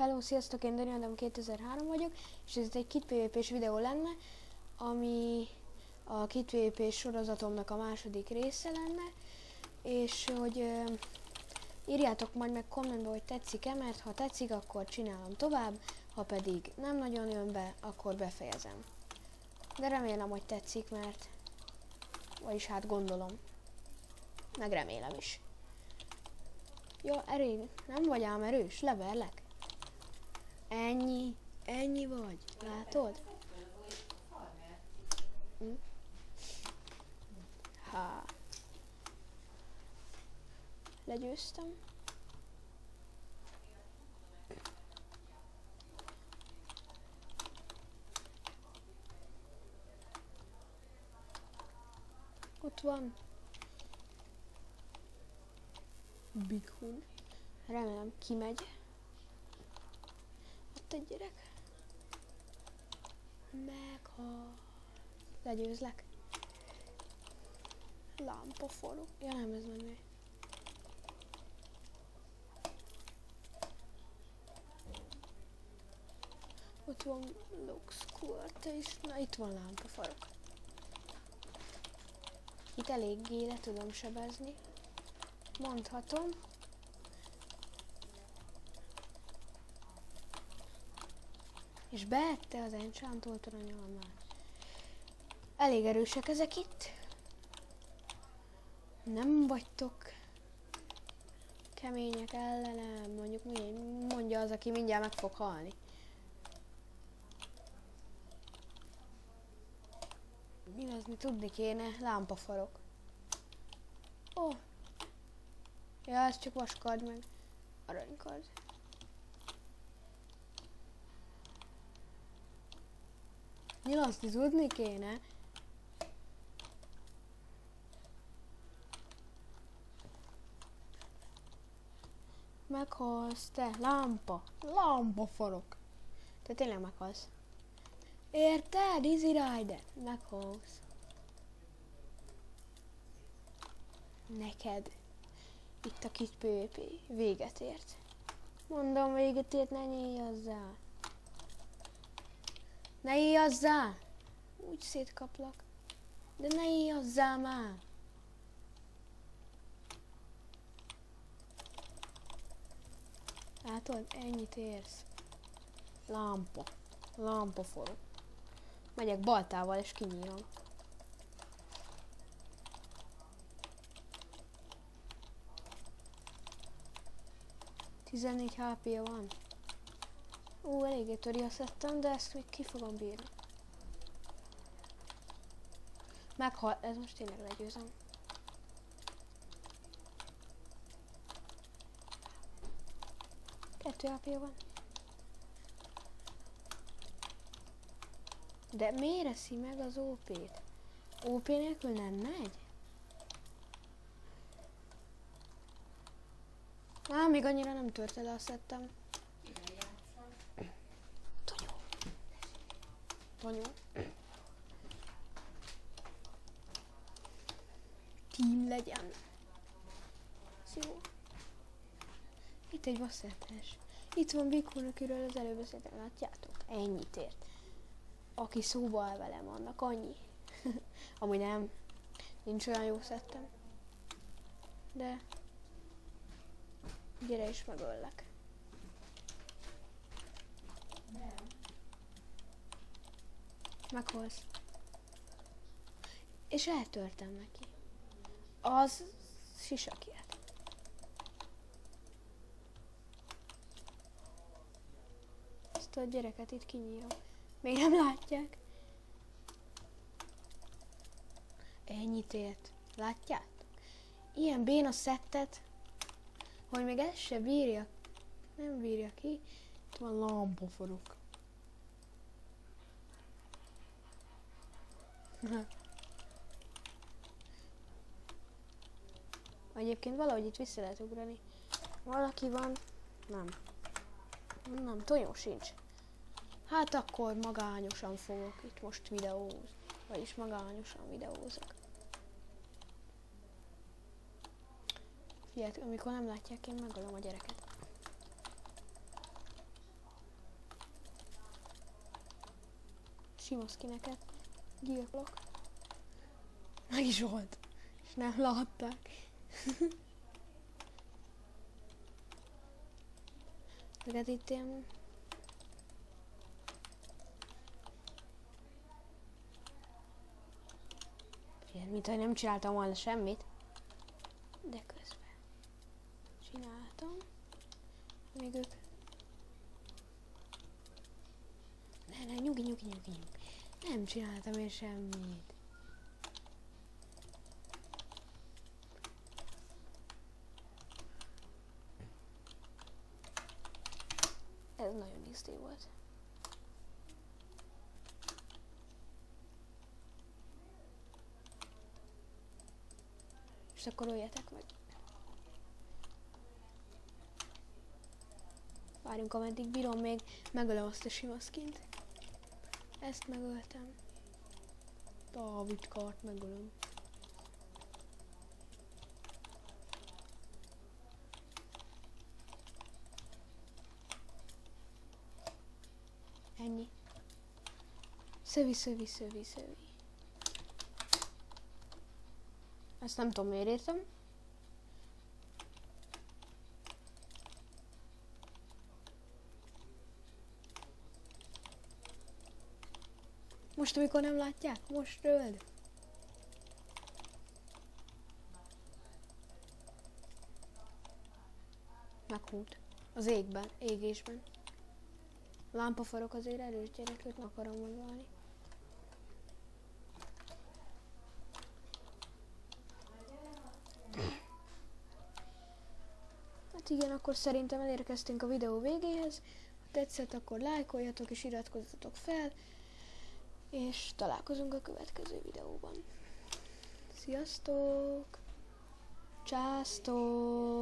Hello, sziasztok, én Dani Adam 2003 vagyok, és ez egy Kit PvP-s videó lenne, ami a Kit PvP-s sorozatomnak a második része lenne, és hogy írjátok majd meg kommentbe, hogy tetszik-e, mert ha tetszik, akkor csinálom tovább, ha pedig nem nagyon jön be, akkor befejezem. De remélem, hogy tetszik, mert vagyis hát gondolom, meg remélem is. Jó, nem vagy ám erős, leverlek. Ennyi vagy, látod? Ha. Legyőztem. Ott van. Big Hun. Remélem kimegy. Ott egy gyerek. Meghal. Legyőzlek. Lámpa forog. Ja nem, ez nem ő. Ott van Lux Kurta is. Na itt van lámpa forog. Itt eléggé le tudom sebezni. Mondhatom. És beette az enchantolt aranyalmát. Elég erősek ezek itt. Nem vagytok kemények ellenem. Mondjuk mondja az, aki mindjárt meg fog halni. Nyilazni tudni kéne. Lámpafarok. Ó. Ja, ez csak vaskard meg aranykard. Nyilazni tudni kéne. Meghalsz te, lámpafarok. Te tényleg meghalsz. Érted, Easy Rider? Meghalsz. Neked. Itt a Kit PvP véget ért. Mondom, véget ért, ne nyíjazzál. Ne íjazzál! Úgy szétkaplak. De ne íjazzál már! Látod? Ennyit érsz. Lámpa forog. Megyek baltával és kinyírom. Tizennégy HP-ja van. Eléggé töriasztettem, de ezt még ki fogom bírni. Meghal, ez most tényleg legyőzem. Kettő HP-ja van. De miért eszi meg az OP-t? OP nélkül nem megy? Még annyira nem törte le a szettem. Tonyó. Team legyen. Jó. Itt egy vasszetes. Itt van Big Hun, akiről az előbb beszéltem, látjátok? Ennyit ért. Aki szóba áll velem, annak annyi. Amúgy nem. Nincs olyan jó szettem. De gyere is megöllek. Megholsz. És eltörtem neki. Az sisakját. Ezt a gyereket itt kinyírom. Még nem látják. Ennyit ért. Látjátok? Ilyen béna szettet, hogy még ez se bírja. Nem bírja ki. Itt van lámpaforok. Egyébként valahogy itt vissza lehet ugrani. Valaki van? Nem, Tonyó sincs. Hát akkor magányosan fogok itt most videózni. Vagyis magányosan videózok. Figyelj, amikor nem látják, én megölöm a gyereket. sima skineket. Gyilkolok. Meg is volt. És nem látták. Ezeket itt ilyen... Ilyen, mintha nem csináltam volna semmit. De közben csináltam. Még ők... Ne, nyugi. Nem csináltam én semmit. Ez nagyon XD volt. És akkor öljetek meg. Várjunk, ameddig bírom, még megölöm azt a sima skint. Ezt megöltem. Dávid kart megölöm. Ennyi. Szövi. Ezt nem tudom, miért értem. Most, amikor nem látják, most öld. Meghúlt. Az égben, égésben. Lámpafarok azért erős gyerek, őt nem akarom megválni. Hát igen, akkor szerintem elérkeztünk a videó végéhez. Ha tetszett, akkor lájkoljatok és iratkozzatok fel. És találkozunk a következő videóban. Sziasztok! Császtok!